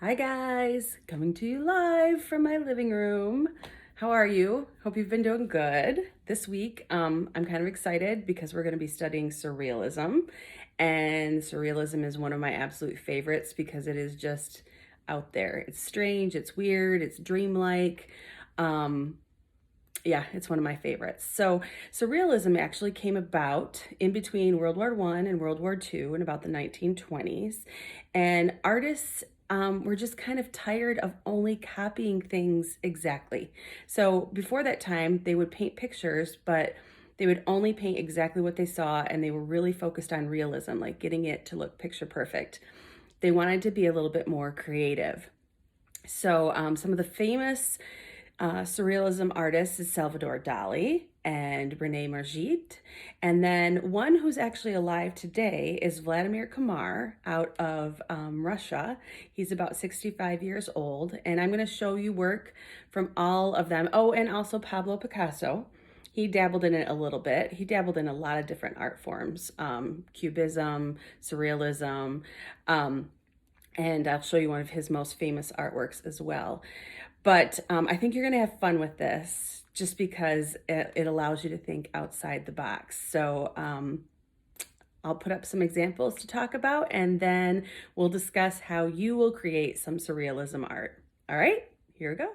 Hi guys, coming to you live from my living room. How are you? Hope you've been doing good. This week, I'm kind of excited because we're going to be studying surrealism. And surrealism is one of my absolute favorites because it is just out there. It's strange, it's weird, it's dreamlike. Um, yeah, it's one of my favorites. So, surrealism actually came about in between World War One and World War Two in about the 1920s. And artists were just kind of tired of only copying things exactly. So, before that time, they would paint pictures, but they would only paint exactly what they saw, and they were really focused on realism, like getting it to look picture perfect. They wanted to be a little bit more creative. So, some of the famous surrealism artist is Salvador Dali and Rene Magritte. And then one who's actually alive today is Vladimir Kush out of Russia. He's about 65 years old. And I'm going to show you work from all of them. Oh, and also Pablo Picasso. He dabbled in it a little bit. He dabbled in a lot of different art forms, cubism, surrealism, and I'll show you one of his most famous artworks as well. But I think you're going to have fun with this just because it allows you to think outside the box. So I'll put up some examples to talk about, and then we'll discuss how you will create some surrealism art. All right, here we go.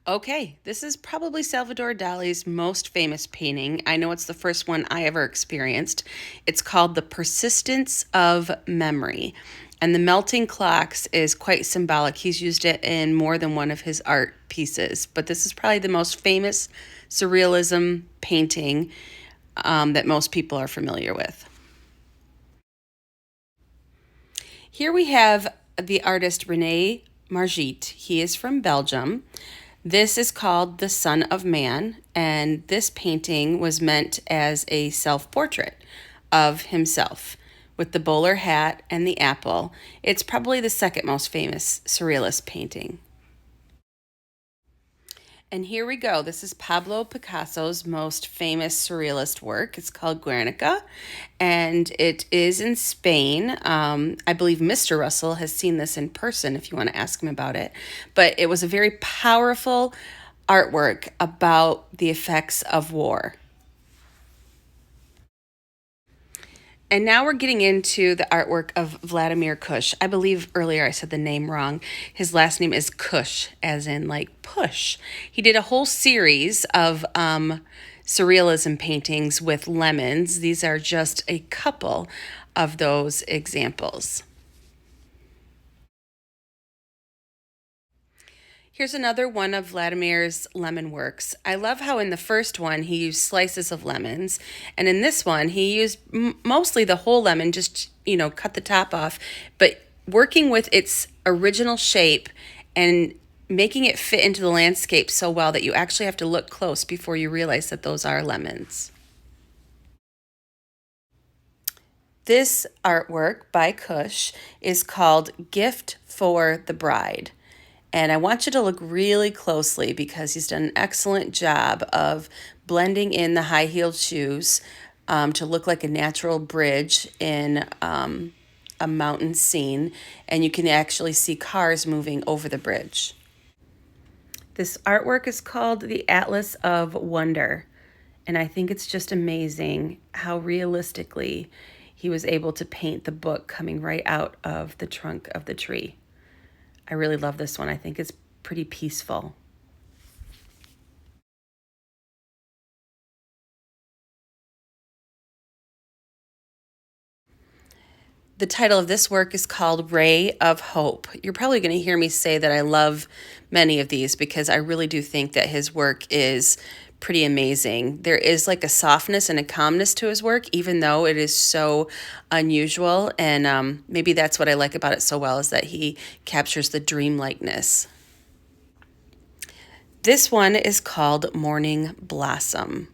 Okay, this is probably Salvador Dali's most famous painting. I know it's the first one I ever experienced. It's called The Persistence of Memory. And the melting clocks is quite symbolic. He's used it in more than one of his art pieces, but this is probably the most famous surrealism painting that most people are familiar with. Here we have the artist Rene Magritte. He is from Belgium. This is called The Son of Man, and this painting was meant as a self-portrait of himself with the bowler hat and the apple. It's probably the second most famous surrealist painting. And here we go. This is Pablo Picasso's most famous surrealist work. It's called Guernica, and it is in Spain. I believe Mr. Russell has seen this in person if you want to ask him about it. But it was a very powerful artwork about the effects of war. And now we're getting into the artwork of Vladimir Kush. I believe earlier I said the name wrong. His last name is Kush, as in like push. He did a whole series of surrealism paintings with lemons. These are just a couple of those examples. Here's another one of Vladimir's lemon works. I love how in the first one he used slices of lemons, and in this one he used mostly the whole lemon, just, cut the top off, but working with its original shape and making it fit into the landscape so well that you actually have to look close before you realize that those are lemons. This artwork by Kush is called Gift for the Bride. And I want you to look really closely because he's done an excellent job of blending in the high-heeled shoes to look like a natural bridge in a mountain scene. And you can actually see cars moving over the bridge. This artwork is called The Atlas of Wonder. And I think it's just amazing how realistically he was able to paint the book coming right out of the trunk of the tree. I really love this one. I think it's pretty peaceful. The title of this work is called Ray of Hope. You're probably going to hear me say that I love many of these because I really do think that his work is pretty amazing. There is like a softness and a calmness to his work, even though it is so unusual. And maybe that's what I like about it so well, is that he captures the dreamlikeness. This one is called Morning Blossom.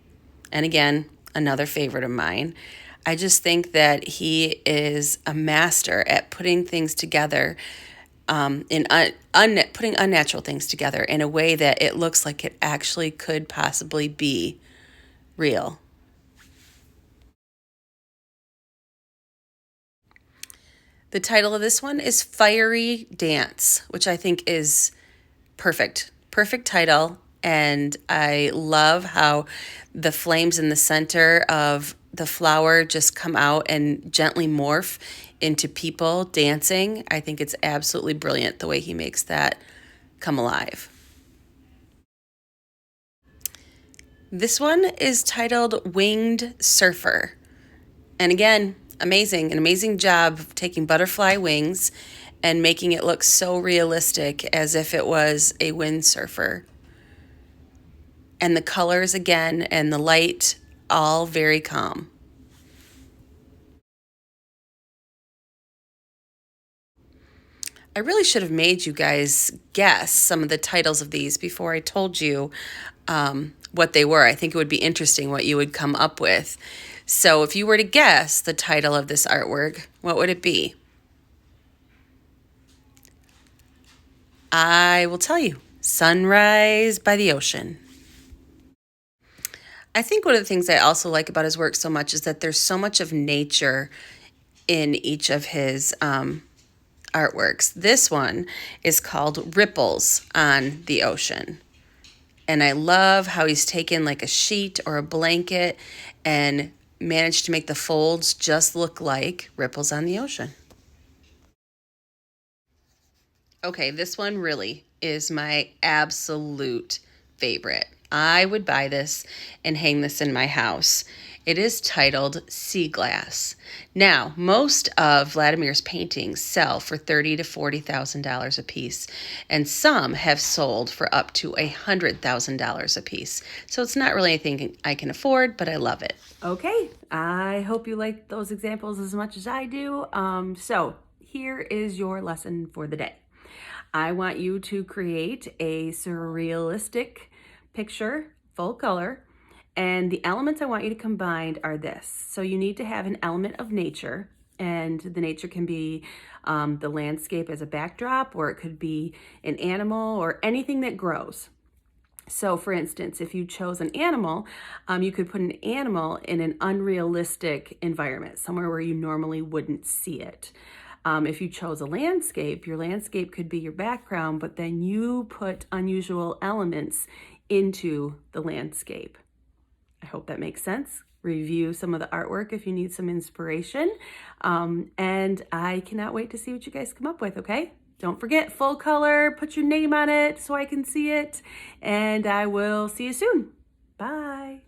And again, another favorite of mine. I just think that he is a master at putting things together, putting unnatural things together in a way that it looks like it actually could possibly be real. The title of this one is Fiery Dance, which I think is perfect. Perfect title. And I love how the flames in the center of the flower just come out and gently morph into people dancing. I think it's absolutely brilliant the way he makes that come alive. This one is titled Winged Surfer. And again, amazing, an amazing job of taking butterfly wings and making it look so realistic as if it was a windsurfer. And the colors again and the light, all very calm. I really should have made you guys guess some of the titles of these before I told you what they were. I think it would be interesting what you would come up with. So if you were to guess the title of this artwork, what would it be? I will tell you. Sunrise by the Ocean. I think one of the things I also like about his work so much is that there's so much of nature in each of his artworks. This one is called Ripples on the Ocean. And I love how he's taken like a sheet or a blanket and managed to make the folds just look like ripples on the ocean. Okay, this one really is my absolute favorite. I would buy this and hang this in my house. It is titled Sea Glass. Now, most of Vladimir's paintings sell for $30,000 to $40,000 a piece, and some have sold for up to $100,000 a piece. So it's not really anything I can afford, but I love it. Okay, I hope you like those examples as much as I do. So here is your lesson for the day. I want you to create a surrealistic picture, full color, and the elements I want you to combine are this. So you need to have an element of nature, and the nature can be the landscape as a backdrop, or it could be an animal or anything that grows. So for instance, if you chose an animal, you could put an animal in an unrealistic environment, somewhere where you normally wouldn't see it. If you chose a landscape, your landscape could be your background, but then you put unusual elements into the landscape. I hope that makes sense. Review some of the artwork if you need some inspiration. And I cannot wait to see what you guys come up with, okay? Don't forget, full color, put your name on it so I can see it, and I will see you soon. Bye.